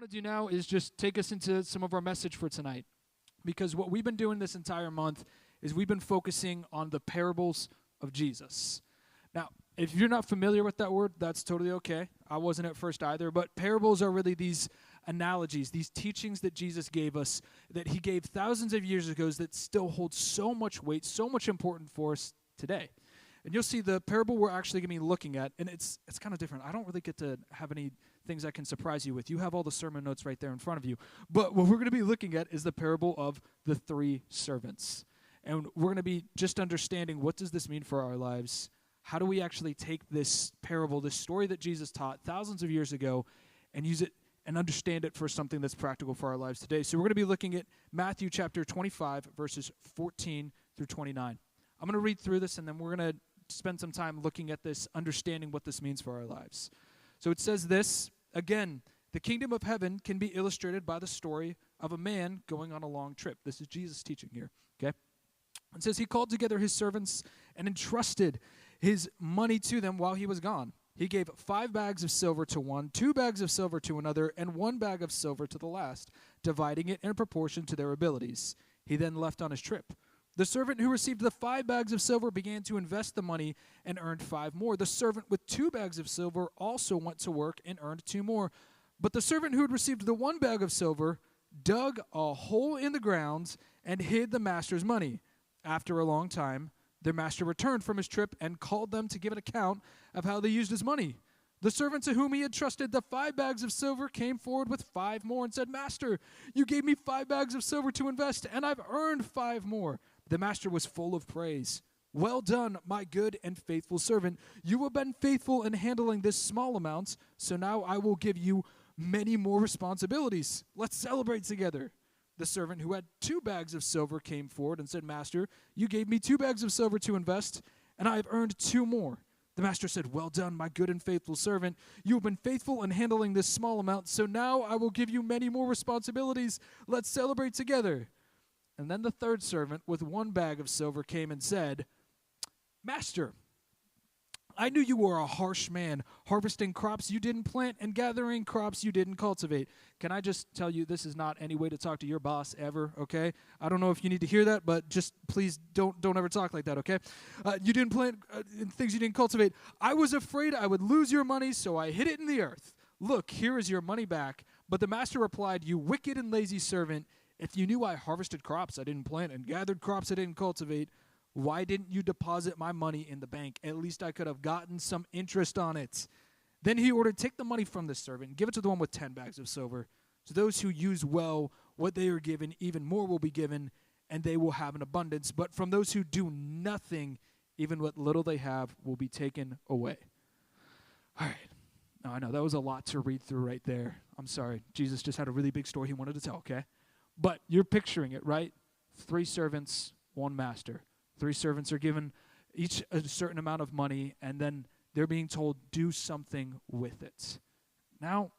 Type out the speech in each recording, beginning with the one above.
want to do now is just take us into some of our message for tonight. Because what we've been doing this entire month is we've been focusing on the parables of Jesus. Now, if you're not familiar with that word, that's totally okay. I wasn't at first either, but parables are really these analogies, these teachings that Jesus gave us, that he gave thousands of years ago that still hold so much weight, so much importance for us today. And you'll see the parable we're actually going to be looking at, and it's kind of different. I don't really get to have any things I can surprise you with. You have all the sermon notes right there in front of you. But what we're going to be looking at is the parable of the three servants. And we're going to be just understanding, what does this mean for our lives? How do we actually take this parable, this story that Jesus taught thousands of years ago, and use it and understand it for something that's practical for our lives today? So we're going to be looking at Matthew chapter 25, verses 14 through 29. I'm going to read through this, and then we're going to spend some time looking at this, understanding what this means for our lives. So it says this, again, the kingdom of heaven can be illustrated by the story of a man going on a long trip. This is Jesus teaching here, okay? It says he called together his servants and entrusted his money to them while he was gone. He gave 5 bags of silver to one, 2 bags of silver to another, and 1 bag of silver to the last, dividing it in proportion to their abilities. He then left on his trip. The servant who received the 5 bags of silver began to invest the money and earned 5 more. The servant with 2 bags of silver also went to work and earned 2 more. But the servant who had received the 1 bag of silver dug a hole in the ground and hid the master's money. After a long time, their master returned from his trip and called them to give an account of how they used his money. The servant to whom he had trusted the 5 bags of silver came forward with 5 more and said, "Master, you gave me 5 bags of silver to invest, and I've earned 5 more. The master was full of praise. "Well done, my good and faithful servant. You have been faithful in handling this small amount, so now I will give you many more responsibilities. Let's celebrate together." The servant who had 2 bags of silver came forward and said, "Master, you gave me 2 bags of silver to invest, and I have earned 2 more." The master said, "Well done, my good and faithful servant. You have been faithful in handling this small amount, so now I will give you many more responsibilities. Let's celebrate together." And then the third servant with 1 bag of silver came and said, "Master, I knew you were a harsh man, harvesting crops you didn't plant and gathering crops you didn't cultivate." Can I just tell you, this is not any way to talk to your boss ever, okay? I don't know if you need to hear that, but just please don't ever talk like that, okay? You didn't plant things you didn't cultivate. "I was afraid I would lose your money, so I hid it in the earth. Look, here is your money back." But the master replied, "You wicked and lazy servant, if you knew I harvested crops I didn't plant and gathered crops I didn't cultivate, why didn't you deposit my money in the bank? At least I could have gotten some interest on it." Then he ordered, "Take the money from this servant and give it to the one with 10 bags of silver. To those who use well what they are given, even more will be given, and they will have an abundance. But from those who do nothing, even what little they have will be taken away." All right. Now, I know that was a lot to read through right there. I'm sorry. Jesus just had a really big story he wanted to tell, okay? But you're picturing it, right? 3 servants, 1 master. 3 servants are given each a certain amount of money, and then they're being told, do something with it. Now,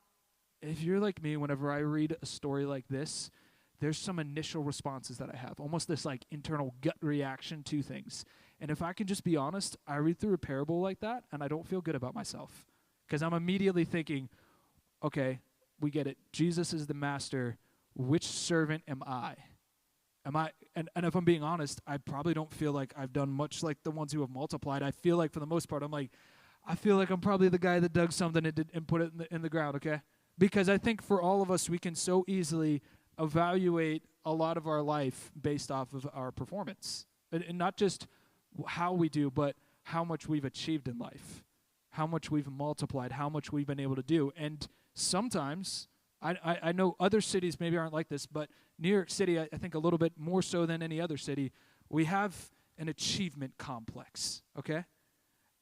if you're like me, whenever I read a story like this, there's some initial responses that I have, almost this like internal gut reaction to things. And if I can just be honest, I read through a parable like that, and I don't feel good about myself. Because I'm immediately thinking, okay, we get it. Jesus is the master. Which servant am I? And if I'm being honest, I probably don't feel like I've done much like the ones who have multiplied. I feel like for the most part, I feel like I'm probably the guy that dug something and put it in the ground, okay? Because I think for all of us, we can so easily evaluate a lot of our life based off of our performance. And not just how we do, but how much we've achieved in life, how much we've multiplied, how much we've been able to do. And sometimes, I know other cities maybe aren't like this, but New York City, I think a little bit more so than any other city, we have an achievement complex, okay?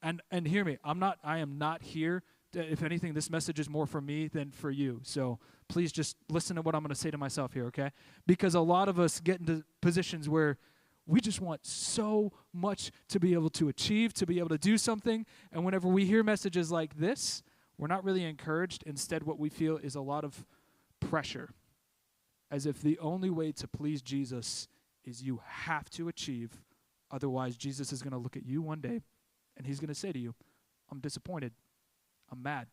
And hear me, I am not here to, if anything, this message is more for me than for you. So please just listen to what I'm going to say to myself here, okay? Because a lot of us get into positions where we just want so much to be able to achieve, to be able to do something, and whenever we hear messages like this, we're not really encouraged. Instead, what we feel is a lot of pressure, as if the only way to please Jesus is you have to achieve. Otherwise, Jesus is going to look at you one day, and he's going to say to you, "I'm disappointed. I'm mad.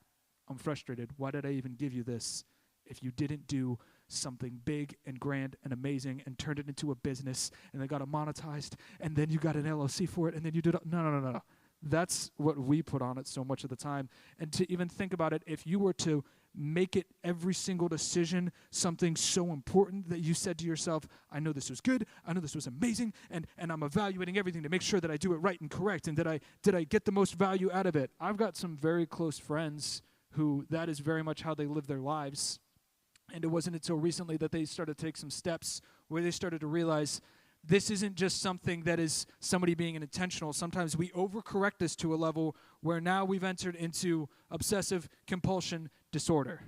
I'm frustrated. Why did I even give you this?" if you didn't do something big and grand and amazing and turned it into a business and then got it monetized and then you got an LLC for it and then you did no. That's what we put on it so much of the time. And to even think about it, if you were to make it every single decision something so important that you said to yourself, I know this was good, I know this was amazing, and I'm evaluating everything to make sure that I do it right and correct, and did I get the most value out of it? I've got some very close friends who that is very much how they live their lives. And it wasn't until recently that they started to take some steps where they started to realize this isn't just something that is somebody being intentional. Sometimes we overcorrect this to a level where now we've entered into obsessive compulsion disorder.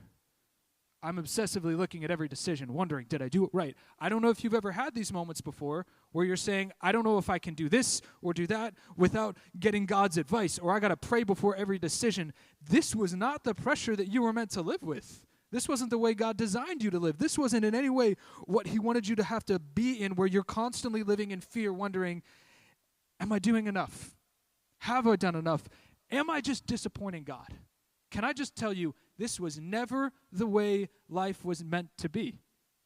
I'm obsessively looking at every decision, wondering, did I do it right? I don't know if you've ever had these moments before where you're saying, I don't know if I can do this or do that without getting God's advice, or I got to pray before every decision. This was not the pressure that you were meant to live with. This wasn't the way God designed you to live. This wasn't in any way what he wanted you to have to be in, where you're constantly living in fear, wondering, am I doing enough? Have I done enough? Am I just disappointing God? Can I just tell you, this was never the way life was meant to be.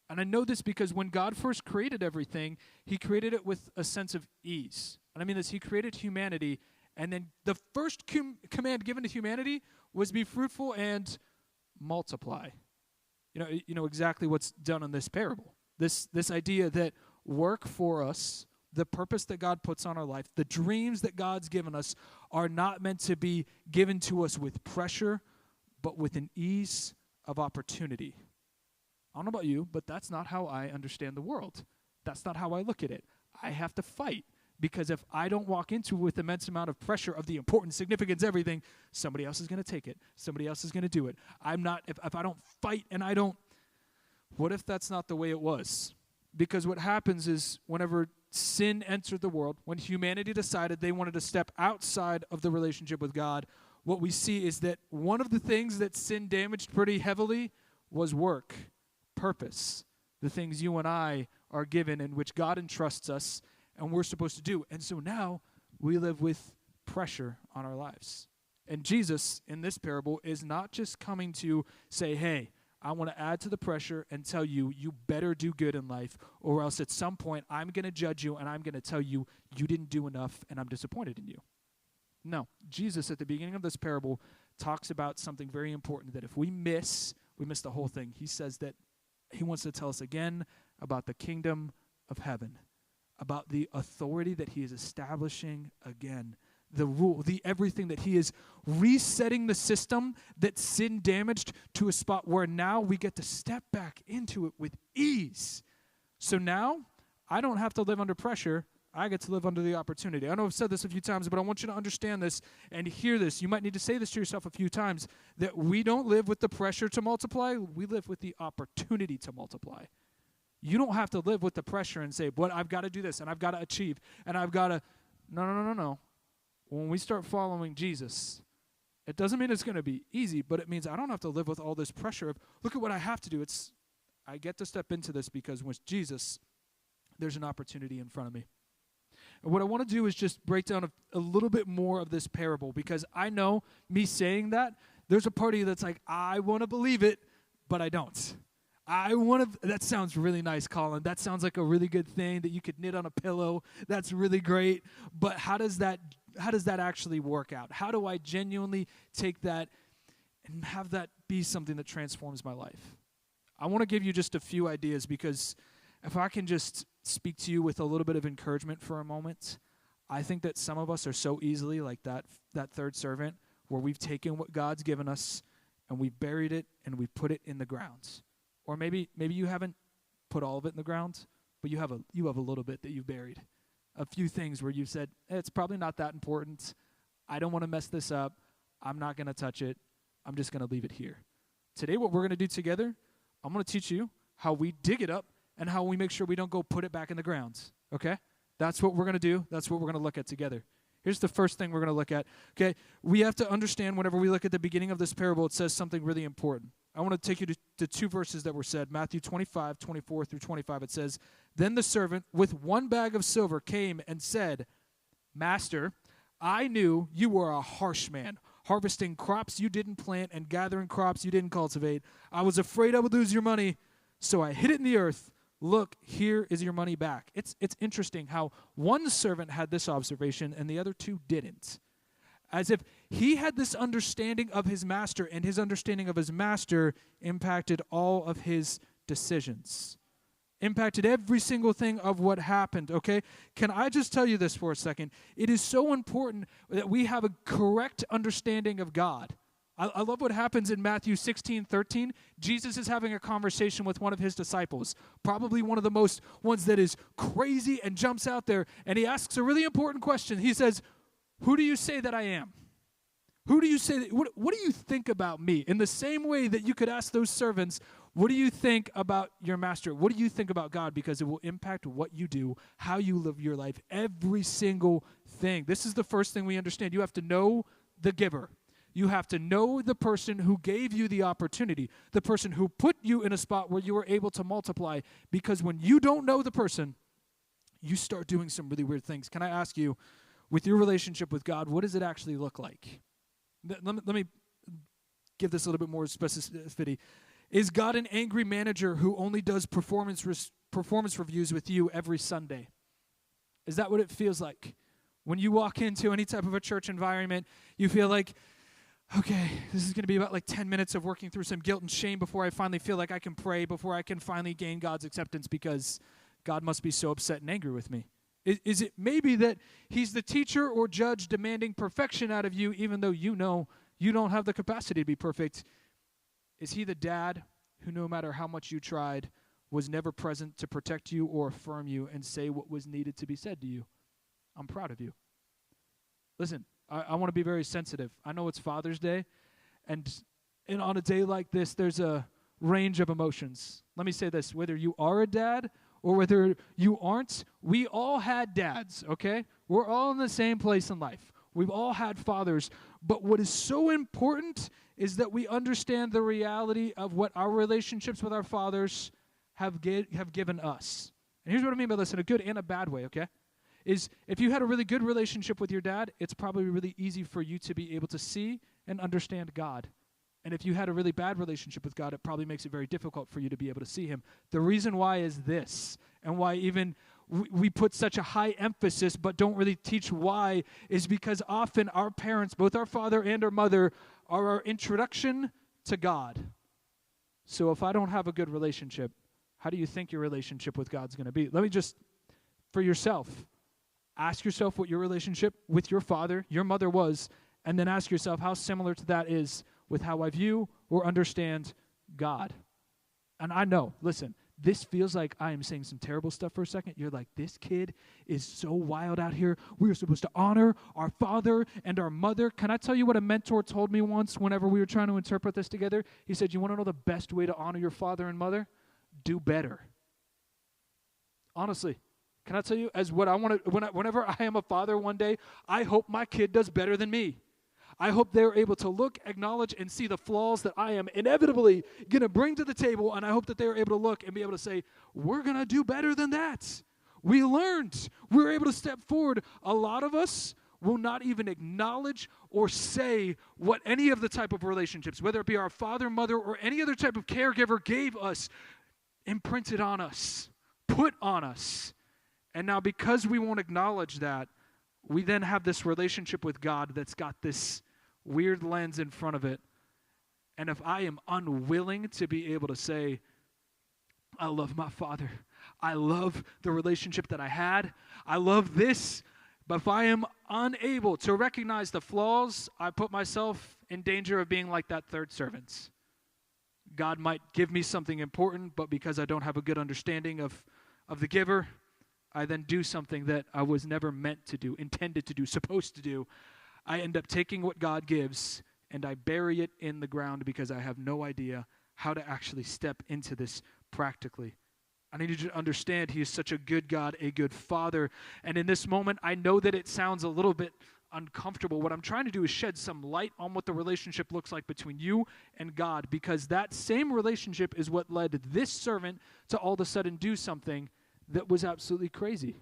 And I know this because when God first created everything, he created it with a sense of ease. And I mean this, he created humanity, and then the first command given to humanity was be fruitful and multiply. You know exactly what's done in this parable. This idea that work for us, the purpose that God puts on our life, the dreams that God's given us are not meant to be given to us with pressure, but with an ease of opportunity. I don't know about you, but that's not how I understand the world. That's not how I look at it. I have to fight. Because if I don't walk into it with immense amount of pressure of the importance, significance, everything, somebody else is going to take it. Somebody else is going to do it. If I don't fight and what if that's not the way it was? Because what happens is whenever sin entered the world, when humanity decided they wanted to step outside of the relationship with God, what we see is that one of the things that sin damaged pretty heavily was work, purpose, the things you and I are given in which God entrusts us and we're supposed to do. And so now we live with pressure on our lives. And Jesus, in this parable, is not just coming to say, hey, I want to add to the pressure and tell you, you better do good in life, or else at some point I'm going to judge you and I'm going to tell you, you didn't do enough and I'm disappointed in you. No, Jesus at the beginning of this parable talks about something very important, that if we miss the whole thing. He says that he wants to tell us again about the kingdom of heaven, about the authority that he is establishing again, the rule, the everything that he is resetting the system that sin damaged to a spot where now we get to step back into it with ease. So now I don't have to live under pressure. I get to live under the opportunity. I know I've said this a few times, but I want you to understand this and hear this. You might need to say this to yourself a few times, that we don't live with the pressure to multiply. We live with the opportunity to multiply. You don't have to live with the pressure and say, but I've got to do this, and I've got to achieve, and I've got to... No. When we start following Jesus, it doesn't mean it's going to be easy, but it means I don't have to live with all this pressure of, look at what I have to do. I get to step into this because with Jesus, there's an opportunity in front of me. And what I want to do is just break down a little bit more of this parable, because I know me saying that, there's a party that's like, I want to believe it, but I don't. That sounds really nice, Colin. That sounds like a really good thing that you could knit on a pillow. That's really great. But how does that actually work out? How do I genuinely take that and have that be something that transforms my life? I want to give you just a few ideas, because if I can just speak to you with a little bit of encouragement for a moment, I think that some of us are so easily like that third servant, where we've taken what God's given us and we've buried it and we've put it in the ground. Or maybe you haven't put all of it in the ground, but you have a little bit that you've buried. A few things where you've said, it's probably not that important. I don't want to mess this up. I'm not going to touch it. I'm just going to leave it here. Today, what we're going to do together, I'm going to teach you how we dig it up and how we make sure we don't go put it back in the ground. Okay? That's what we're going to do. That's what we're going to look at together. Here's the first thing we're going to look at. Okay? We have to understand whenever we look at the beginning of this parable, it says something really important. I want to take you to two verses that were said. Matthew 25, 24 through 25. It says, Then the servant with one bag of silver came and said, Master, I knew you were a harsh man, harvesting crops you didn't plant and gathering crops you didn't cultivate. I was afraid I would lose your money, so I hid it in the earth. Look, here is your money back. It's interesting how one servant had this observation and the other two didn't. As if he had this understanding of his master, and his understanding of his master impacted all of his decisions. Impacted every single thing of what happened, okay? Can I just tell you this for a second? It is so important that we have a correct understanding of God. I love what happens in Matthew 16:13. Jesus is having a conversation with one of his disciples, probably one of the most ones that is crazy and jumps out there, and he asks a really important question. He says, who do you say that I am? Who do you say, what do you think about me? In the same way that you could ask those servants, what do you think about your master? What do you think about God? Because it will impact what you do, how you live your life, every single thing. This is the first thing we understand. You have to know the giver. You have to know the person who gave you the opportunity, the person who put you in a spot where you were able to multiply. Because when you don't know the person, you start doing some really weird things. Can I ask you, with your relationship with God, what does it actually look like? Let me give this a little bit more specificity. Is God an angry manager who only does performance reviews with you every Sunday? Is that what it feels like? When you walk into any type of a church environment, you feel like, okay, this is going to be about like 10 minutes of working through some guilt and shame before I finally feel like I can pray, before I can finally gain God's acceptance, because God must be so upset and angry with me. Is it maybe that he's the teacher or judge demanding perfection out of you, even though you know you don't have the capacity to be perfect? Is he the dad who, no matter how much you tried, was never present to protect you or affirm you and say what was needed to be said to you? I'm proud of you. Listen, I want to be very sensitive. I know it's Father's Day, and on a day like this, there's a range of emotions. Let me say this, whether you are a dad or whether you aren't, we all had dads, okay? We're all in the same place in life. We've all had fathers. But what is so important is that we understand the reality of what our relationships with our fathers have given us. And here's what I mean by this in a good and a bad way, okay? Is if you had a really good relationship with your dad, it's probably really easy for you to be able to see and understand God. And if you had a really bad relationship with God, it probably makes it very difficult for you to be able to see him. The reason why is this, and why even we put such a high emphasis but don't really teach why, is because often our parents, both our father and our mother, are our introduction to God. So if I don't have a good relationship, how do you think your relationship with God's going to be? Let me just, for yourself, ask yourself what your relationship with your father, your mother was, and then ask yourself how similar to that is with how I view or understand God. And I know, listen, this feels like I am saying some terrible stuff for a second. You're like, this kid is so wild out here. We're supposed to honor our father and our mother. Can I tell you what a mentor told me once whenever we were trying to interpret this together? He said, you want to know the best way to honor your father and mother? Do better. Honestly, can I tell you, as what I want to, whenever I am a father one day, I hope my kid does better than me. I hope they're able to look, acknowledge, and see the flaws that I am inevitably going to bring to the table, and I hope that they're able to look and be able to say, we're going to do better than that. We learned. We were able to step forward. A lot of us will not even acknowledge or say what any of the type of relationships, whether it be our father, mother, or any other type of caregiver gave us, imprinted on us, put on us. And now because we won't acknowledge that, we then have this relationship with God that's got this weird lens in front of it. And if I am unwilling to be able to say, I love my father, I love the relationship that I had, I love this, but if I am unable to recognize the flaws, I put myself in danger of being like that third servant. God might give me something important, but because I don't have a good understanding of the giver, I then do something that I was never meant to do, intended to do, supposed to do. I end up taking what God gives and I bury it in the ground because I have no idea how to actually step into this practically. I need you to understand he is such a good God, a good Father. And in this moment, I know that it sounds a little bit uncomfortable. What I'm trying to do is shed some light on what the relationship looks like between you and God, because that same relationship is what led this servant to all of a sudden do something that was absolutely crazy.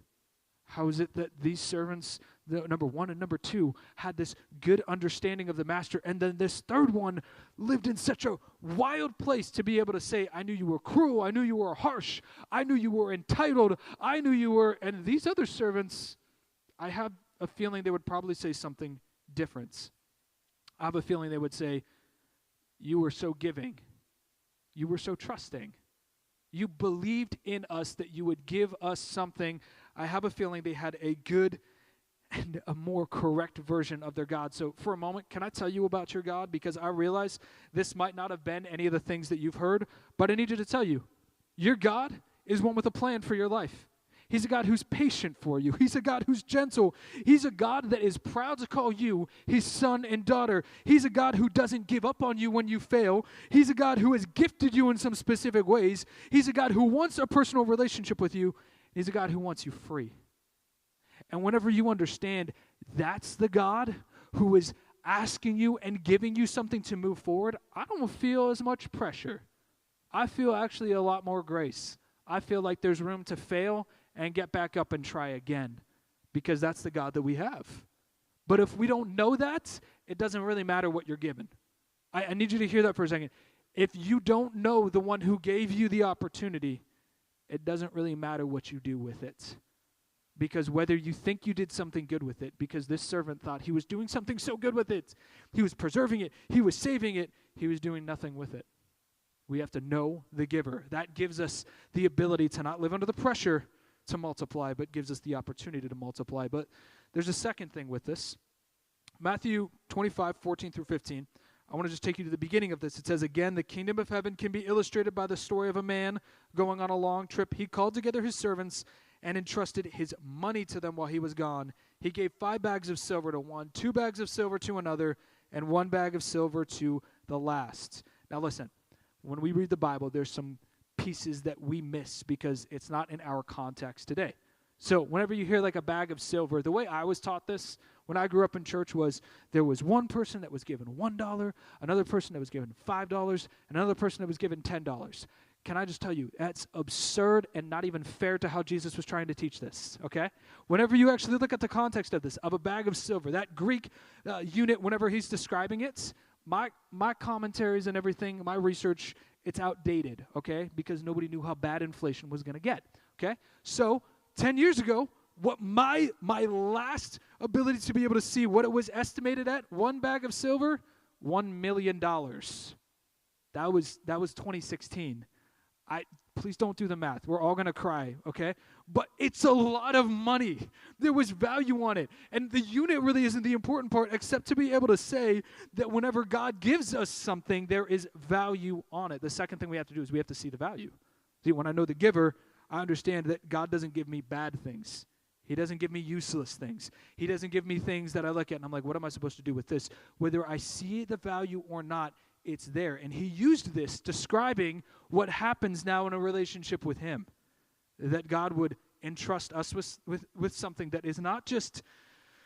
How is it that these servants, number one and number two, had this good understanding of the master, and then this third one lived in such a wild place to be able to say, I knew you were cruel, I knew you were harsh, I knew you were entitled, I knew you were, and these other servants, I have a feeling they would probably say something different. I have a feeling they would say, you were so giving, you were so trusting, you believed in us that you would give us something. I have a feeling they had a good and a more correct version of their God. So for a moment, can I tell you about your God? Because I realize this might not have been any of the things that you've heard, but I need you to tell you, your God is one with a plan for your life. He's a God who's patient for you. He's a God who's gentle. He's a God that is proud to call you his son and daughter. He's a God who doesn't give up on you when you fail. He's a God who has gifted you in some specific ways. He's a God who wants a personal relationship with you. He's a God who wants you free. And whenever you understand that's the God who is asking you and giving you something to move forward, I don't feel as much pressure. I feel actually a lot more grace. I feel like there's room to fail and get back up and try again, because that's the God that we have. But if we don't know that, it doesn't really matter what you're given. I need you to hear that for a second. If you don't know the one who gave you the opportunity, it doesn't really matter what you do with it. Because whether you think you did something good with it, because this servant thought he was doing something so good with it, he was preserving it, he was saving it, he was doing nothing with it. We have to know the giver. That gives us the ability to not live under the pressure to multiply, but gives us the opportunity to multiply. But there's a second thing with this. Matthew 25:14-15. I want to just take you to the beginning of this. It says, again, the kingdom of heaven can be illustrated by the story of a man going on a long trip. He called together his servants and entrusted his money to them while he was gone. He gave 5 bags of silver to one, 2 bags of silver to another, and 1 bag of silver to the last. Now listen, when we read the Bible, there's some pieces that we miss because it's not in our context today. So whenever you hear like a bag of silver, the way I was taught this when I grew up in church was there was one person that was given $1, another person that was given $5, another person that was given $10. Can I just tell you, that's absurd and not even fair to how Jesus was trying to teach this, okay? Whenever you actually look at the context of this, of a bag of silver, that Greek unit, whenever he's describing it, my commentaries and everything, my research, it's outdated, okay? Because nobody knew how bad inflation was going to get, okay? So 10 years ago, what my last ability to be able to see what it was estimated at, one bag of silver, $1 million. That was 2016. Please don't do the math. We're all going to cry, okay? But it's a lot of money. There was value on it. And the unit really isn't the important part, except to be able to say that whenever God gives us something, there is value on it. The second thing we have to do is we have to see the value. See, when I know the giver, I understand that God doesn't give me bad things. He doesn't give me useless things. He doesn't give me things that I look at and I'm like, what am I supposed to do with this? Whether I see the value or not, it's there. And he used this describing what happens now in a relationship with him. That God would entrust us with something that is not just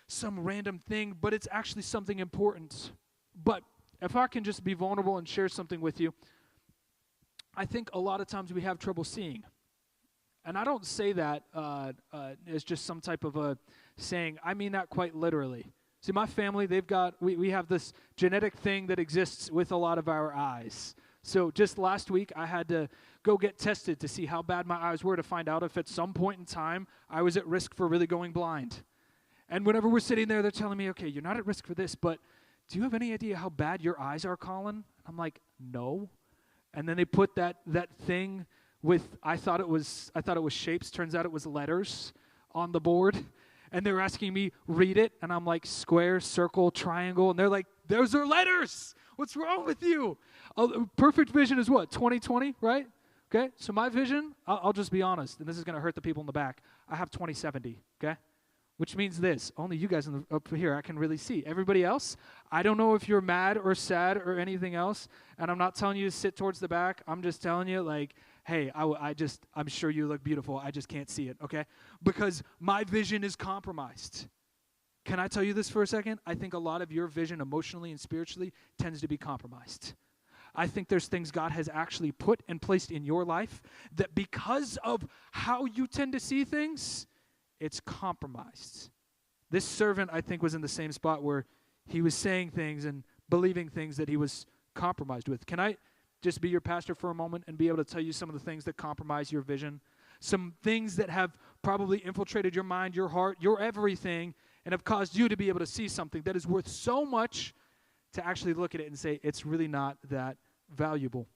some random thing, but it's actually something important. But if I can just be vulnerable and share something with you, I think a lot of times we have trouble seeing. And I don't say that as just some type of a saying. I mean that quite literally. See, my family, we have this genetic thing that exists with a lot of our eyes. So just last week, I had to go get tested to see how bad my eyes were to find out if at some point in time I was at risk for really going blind. And whenever we're sitting there, they're telling me, okay, you're not at risk for this, but do you have any idea how bad your eyes are, Colin? I'm like, no. And then they put that thing with, I thought it was shapes, turns out it was letters on the board. And they're asking me, read it. And I'm like, square, circle, triangle. And they're like, those are letters. What's wrong with you? Perfect vision is what? 20/20, right? Okay, so my vision, I'll just be honest, and this is going to hurt the people in the back. I have 20/70, okay? Which means this, only you guys up here I can really see. Everybody else, I don't know if you're mad or sad or anything else, and I'm not telling you to sit towards the back. I'm just telling you, like, hey, I'm sure you look beautiful. I just can't see it, okay? Because my vision is compromised. Can I tell you this for a second? I think a lot of your vision emotionally and spiritually tends to be compromised. I think there's things God has actually put and placed in your life that because of how you tend to see things, it's compromised. This servant, I think, was in the same spot where he was saying things and believing things that he was compromised with. Can I just be your pastor for a moment and be able to tell you some of the things that compromise your vision? Some things that have probably infiltrated your mind, your heart, your everything, and have caused you to be able to see something that is worth so much to actually look at it and say, it's really not that valuable.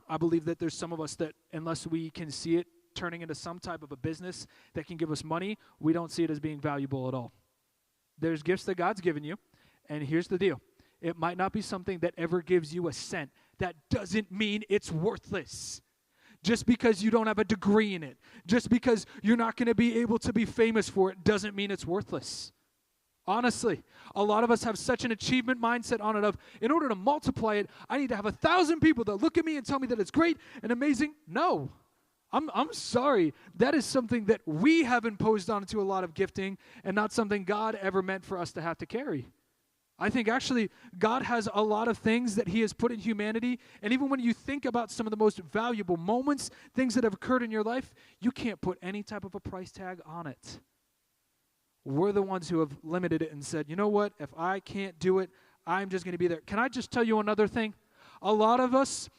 I believe that there's some of us that unless we can see it turning into some type of a business that can give us money, we don't see it as being valuable at all. There's gifts that God's given you, and here's the deal. It might not be something that ever gives you a cent. That doesn't mean it's worthless. Just because you don't have a degree in it, just because you're not going to be able to be famous for it, doesn't mean it's worthless. Honestly, a lot of us have such an achievement mindset on it of, in order to multiply it, I need to have 1,000 people that look at me and tell me that it's great and amazing. No, I'm sorry. That is something that we have imposed onto a lot of gifting and not something God ever meant for us to have to carry. I think actually God has a lot of things that he has put in humanity, and even when you think about some of the most valuable moments, things that have occurred in your life, you can't put any type of a price tag on it. We're the ones who have limited it and said, you know what, if I can't do it, I'm just going to be there. Can I just tell you another thing? A lot of us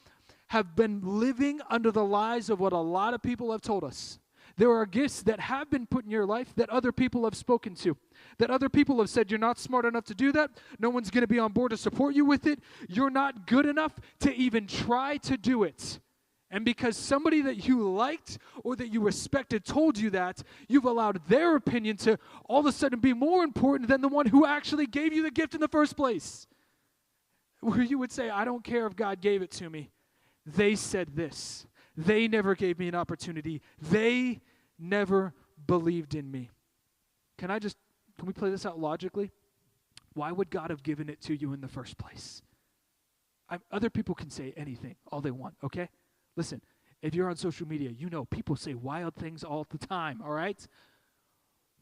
have been living under the lies of what a lot of people have told us. There are gifts that have been put in your life that other people have spoken to, that other people have said, you're not smart enough to do that. No one's going to be on board to support you with it. You're not good enough to even try to do it. And because somebody that you liked or that you respected told you that, you've allowed their opinion to all of a sudden be more important than the one who actually gave you the gift in the first place. Where you would say, I don't care if God gave it to me. They said this. They never gave me an opportunity. They never believed in me. Can we play this out logically? Why would God have given it to you in the first place? Other people can say anything, all they want, okay? Listen, if you're on social media, you know people say wild things all the time, all right?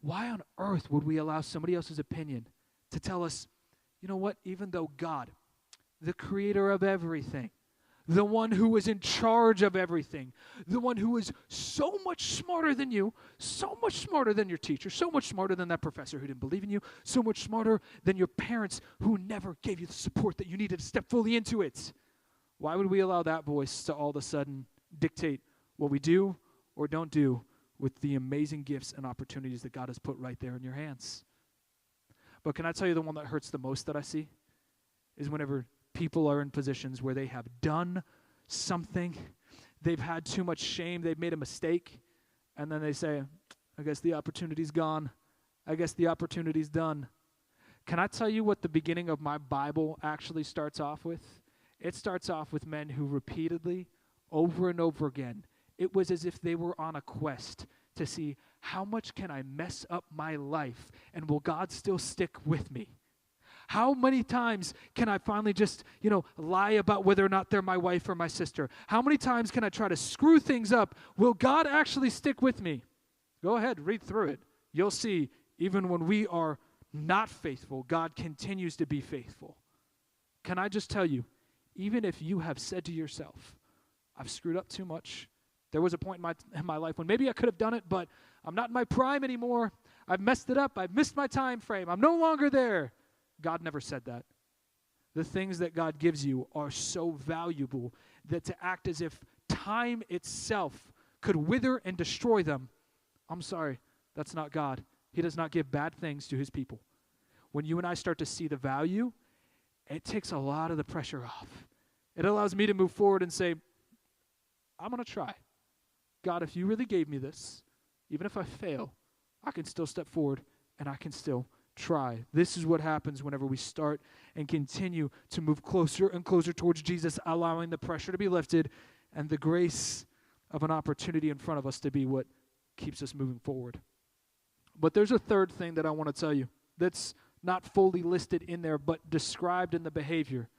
Why on earth would we allow somebody else's opinion to tell us, you know what, even though God, the creator of everything, the one who is in charge of everything, the one who is so much smarter than you, so much smarter than your teacher, so much smarter than that professor who didn't believe in you, so much smarter than your parents who never gave you the support that you needed to step fully into it. Why would we allow that voice to all of a sudden dictate what we do or don't do with the amazing gifts and opportunities that God has put right there in your hands? But can I tell you the one that hurts the most that I see is whenever people are in positions where they have done something, they've had too much shame, they've made a mistake, and then they say, I guess the opportunity's gone. I guess the opportunity's done. Can I tell you what the beginning of my Bible actually starts off with? It starts off with men who repeatedly, over and over again, it was as if they were on a quest to see how much can I mess up my life and will God still stick with me? How many times can I finally just, lie about whether or not they're my wife or my sister? How many times can I try to screw things up? Will God actually stick with me? Go ahead, read through it. You'll see, even when we are not faithful, God continues to be faithful. Can I just tell you, even if you have said to yourself, I've screwed up too much. There was a point in my life when maybe I could have done it, but I'm not in my prime anymore. I've messed it up. I've missed my time frame. I'm no longer there. God never said that. The things that God gives you are so valuable that to act as if time itself could wither and destroy them, I'm sorry, that's not God. He does not give bad things to his people. When you and I start to see the value, it takes a lot of the pressure off. It allows me to move forward and say, I'm going to try. God, if you really gave me this, even if I fail, I can still step forward and I can still try. This is what happens whenever we start and continue to move closer and closer towards Jesus, allowing the pressure to be lifted and the grace of an opportunity in front of us to be what keeps us moving forward. But there's a third thing that I want to tell you that's not fully listed in there, but described in the behavior.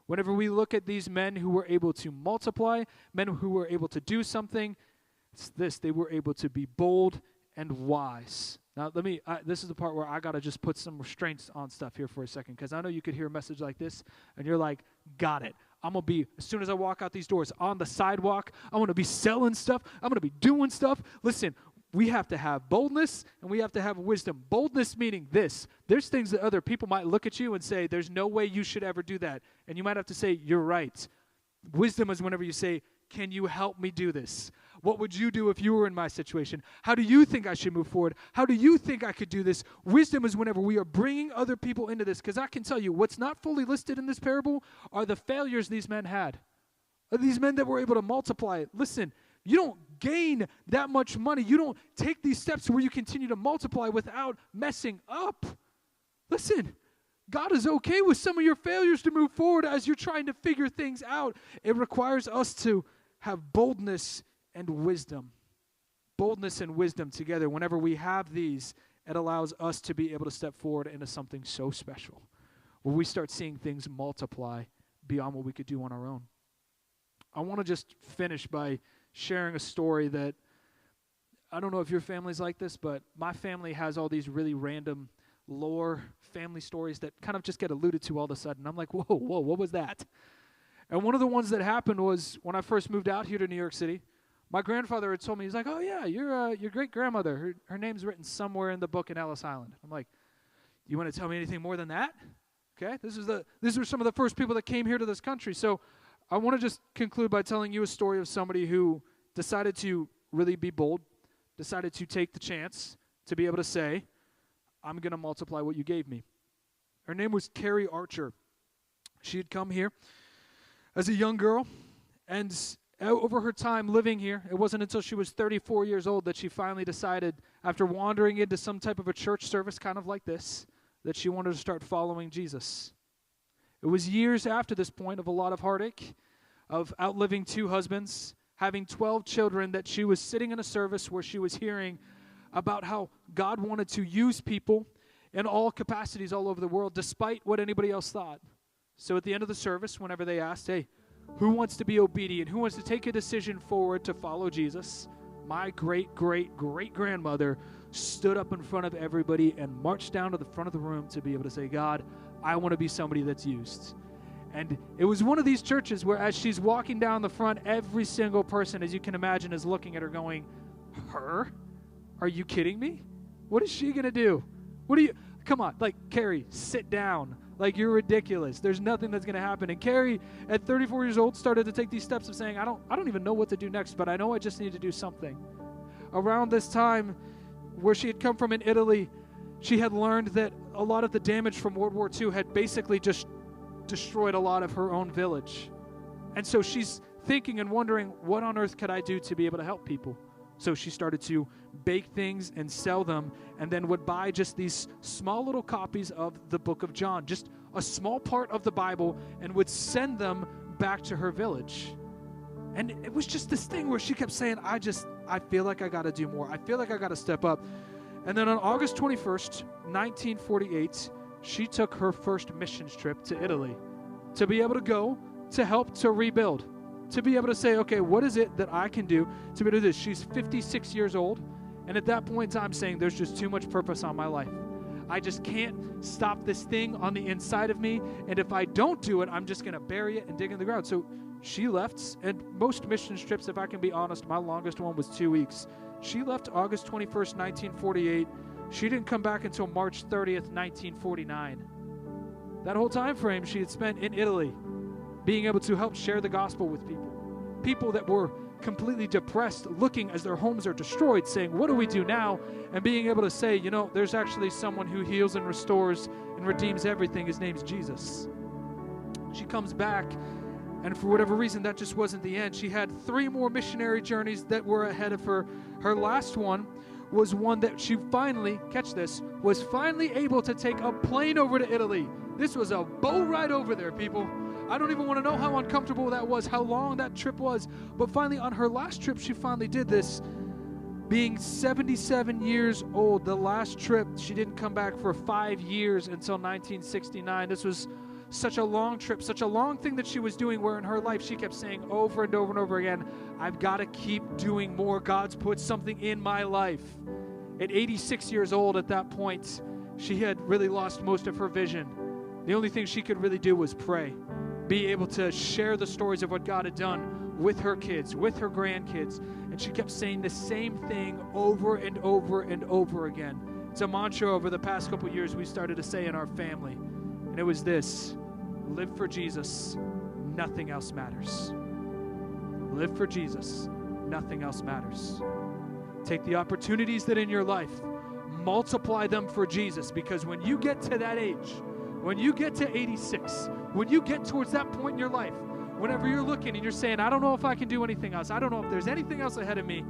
Whenever we look at these men who were able to multiply, men who were able to do something, it's this: they were able to be bold and wise. Now, this is the part where I got to just put some restraints on stuff here for a second, because I know you could hear a message like this, and you're like, got it. I'm going to be, as soon as I walk out these doors, on the sidewalk, I'm going to be selling stuff. I'm going to be doing stuff. Listen, we have to have boldness and we have to have wisdom. Boldness meaning this. There's things that other people might look at you and say, there's no way you should ever do that. And you might have to say, you're right. Wisdom is whenever you say, can you help me do this? What would you do if you were in my situation? How do you think I should move forward? How do you think I could do this? Wisdom is whenever we are bringing other people into this. Because I can tell you, what's not fully listed in this parable are the failures these men had. These men that were able to multiply it. Listen, you don't gain that much money. You don't take these steps where you continue to multiply without messing up. Listen, God is okay with some of your failures to move forward as you're trying to figure things out. It requires us to have boldness and wisdom. Boldness and wisdom together. Whenever we have these, it allows us to be able to step forward into something so special, where we start seeing things multiply beyond what we could do on our own. I want to just finish by sharing a story that, I don't know if your family's like this, but my family has all these really random lore family stories that kind of just get alluded to all of a sudden. I'm like, whoa, what was that? And one of the ones that happened was when I first moved out here to New York City, my grandfather had told me, he's like, oh yeah, your great-grandmother, her name's written somewhere in the book in Ellis Island. I'm like, you want to tell me anything more than that? Okay, these were some of the first people that came here to this country. So I want to just conclude by telling you a story of somebody who decided to really be bold, decided to take the chance to be able to say, I'm going to multiply what you gave me. Her name was Carrie Archer. She had come here as a young girl, and over her time living here, it wasn't until she was 34 years old that she finally decided, after wandering into some type of a church service kind of like this, that she wanted to start following Jesus. It was years after this point of a lot of heartache, of outliving 2 husbands, having 12 children, that she was sitting in a service where she was hearing about how God wanted to use people in all capacities all over the world, despite what anybody else thought. So at the end of the service, whenever they asked, hey, who wants to be obedient? Who wants to take a decision forward to follow Jesus? My great-great-great-grandmother stood up in front of everybody and marched down to the front of the room to be able to say, God, I want to be somebody that's used. And it was one of these churches where as she's walking down the front, every single person, as you can imagine, is looking at her going, her? Are you kidding me? What is she going to do? Come on, like, Carrie, sit down. Like, you're ridiculous. There's nothing that's going to happen. And Carrie, at 34 years old, started to take these steps of saying, I don't even know what to do next, but I know I just need to do something. Around this time, where she had come from in Italy, she had learned that a lot of the damage from World War II had basically just destroyed a lot of her own village. And so she's thinking and wondering, what on earth could I do to be able to help people? So she started to bake things and sell them, and then would buy just these small little copies of the book of John, just a small part of the Bible, and would send them back to her village. And it was just this thing where she kept saying, I feel like I got to do more. I feel like I got to step up. And then on August 21st, 1948, she took her first missions trip to Italy to be able to go to help to rebuild, to be able to say, okay, what is it that I can do to be able to do this? She's 56 years old, and at that point in time saying, there's just too much purpose on my life. I just can't stop this thing on the inside of me, and if I don't do it, I'm just going to bury it and dig in the ground. So she left, and most mission trips, if I can be honest, my longest one was 2 weeks. She left August 21st, 1948. She didn't come back until March 30th, 1949. That whole time frame she had spent in Italy, being able to help share the gospel with people that were completely depressed, looking as their homes are destroyed, saying, what do we do now? And being able to say, there's actually someone who heals and restores and redeems everything. His name's Jesus. She comes back, and for whatever reason, that just wasn't the end. She had 3 more missionary journeys that were ahead of her. Her last one was one that she finally, catch this, was finally able to take a plane over to Italy. This was a boat ride over there, people. I don't even want to know how uncomfortable that was, how long that trip was. But finally, on her last trip, she finally did this. Being 77 years old, the last trip, she didn't come back for 5 years until 1969. This was such a long trip, such a long thing that she was doing, where in her life she kept saying over and over and over again, I've got to keep doing more. God's put something in my life. At 86 years old at that point, she had really lost most of her vision. The only thing she could really do was pray, be able to share the stories of what God had done with her kids, with her grandkids, and she kept saying the same thing over and over and over again. It's a mantra over the past couple years we started to say in our family, and it was this: live for Jesus, nothing else matters. Live for Jesus, nothing else matters. Take the opportunities that in your life, multiply them for Jesus, because when you get to that age, when you get to 86, when you get towards that point in your life, whenever you're looking and you're saying, I don't know if I can do anything else, I don't know if there's anything else ahead of me,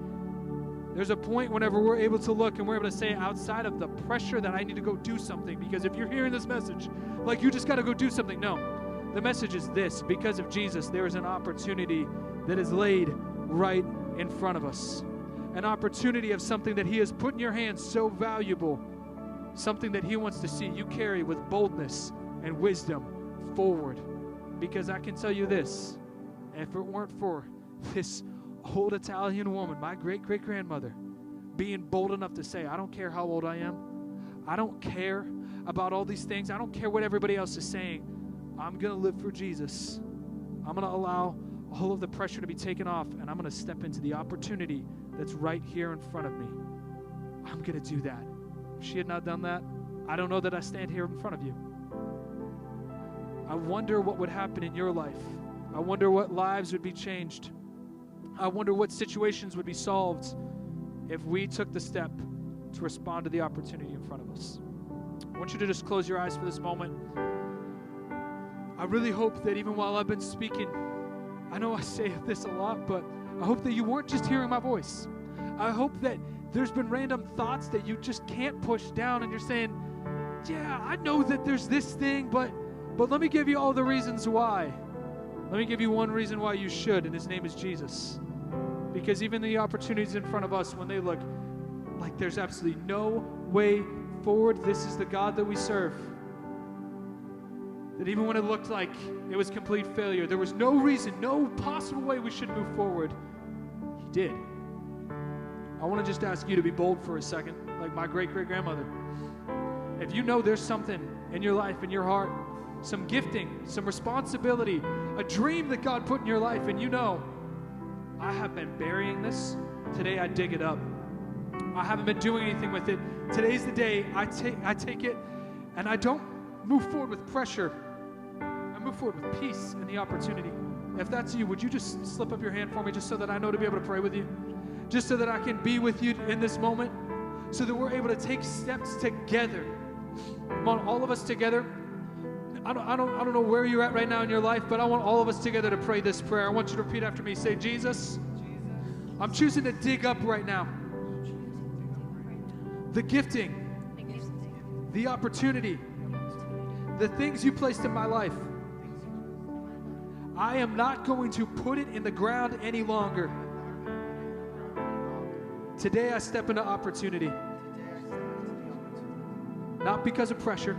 there's a point whenever we're able to look and we're able to say, outside of the pressure that I need to go do something, because if you're hearing this message, like you just got to go do something, no. The message is this: because of Jesus, there is an opportunity that is laid right in front of us. An opportunity of something that He has put in your hands so valuable, something that He wants to see you carry with boldness and wisdom forward. Because I can tell you this, if it weren't for this old Italian woman, my great-great-grandmother, being bold enough to say, I don't care how old I am, I don't care about all these things, I don't care what everybody else is saying, I'm going to live for Jesus. I'm going to allow all of the pressure to be taken off, and I'm going to step into the opportunity that's right here in front of me. I'm going to do that. If she had not done that, I don't know that I stand here in front of you. I wonder what would happen in your life. I wonder what lives would be changed. I wonder what situations would be solved if we took the step to respond to the opportunity in front of us. I want you to just close your eyes for this moment. I really hope that even while I've been speaking, I know I say this a lot, but I hope that you weren't just hearing my voice. I hope that there's been random thoughts that you just can't push down and you're saying, yeah, I know that there's this thing, but let me give you all the reasons why. Let me give you one reason why you should, and His name is Jesus. Because even the opportunities in front of us, when they look like there's absolutely no way forward, this is the God that we serve. That even when it looked like it was complete failure, there was no reason, no possible way we should move forward, He did. I want to just ask you to be bold for a second, like my great-great-grandmother. If you know there's something in your life, in your heart, some gifting, some responsibility, a dream that God put in your life, and you know, I have been burying this, today I dig it up. I haven't been doing anything with it. Today's the day I take it, and I don't move forward with pressure. I move forward with peace and the opportunity. If that's you, would you just slip up your hand for me, just so that I know to be able to pray with you? Just so that I can be with you in this moment, so that we're able to take steps together. Come on, all of us together. I don't know where you're at right now in your life, but I want all of us together to pray this prayer. I want you to repeat after me. Say, Jesus, I'm choosing to dig up right now the gifting, the opportunity, the things you placed in my life. I am not going to put it in the ground any longer. Today I step into opportunity. Not because of pressure,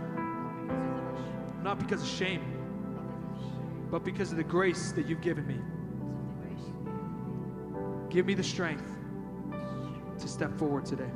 not because of shame, but because of the grace that you've given me. Give me the strength to step forward today.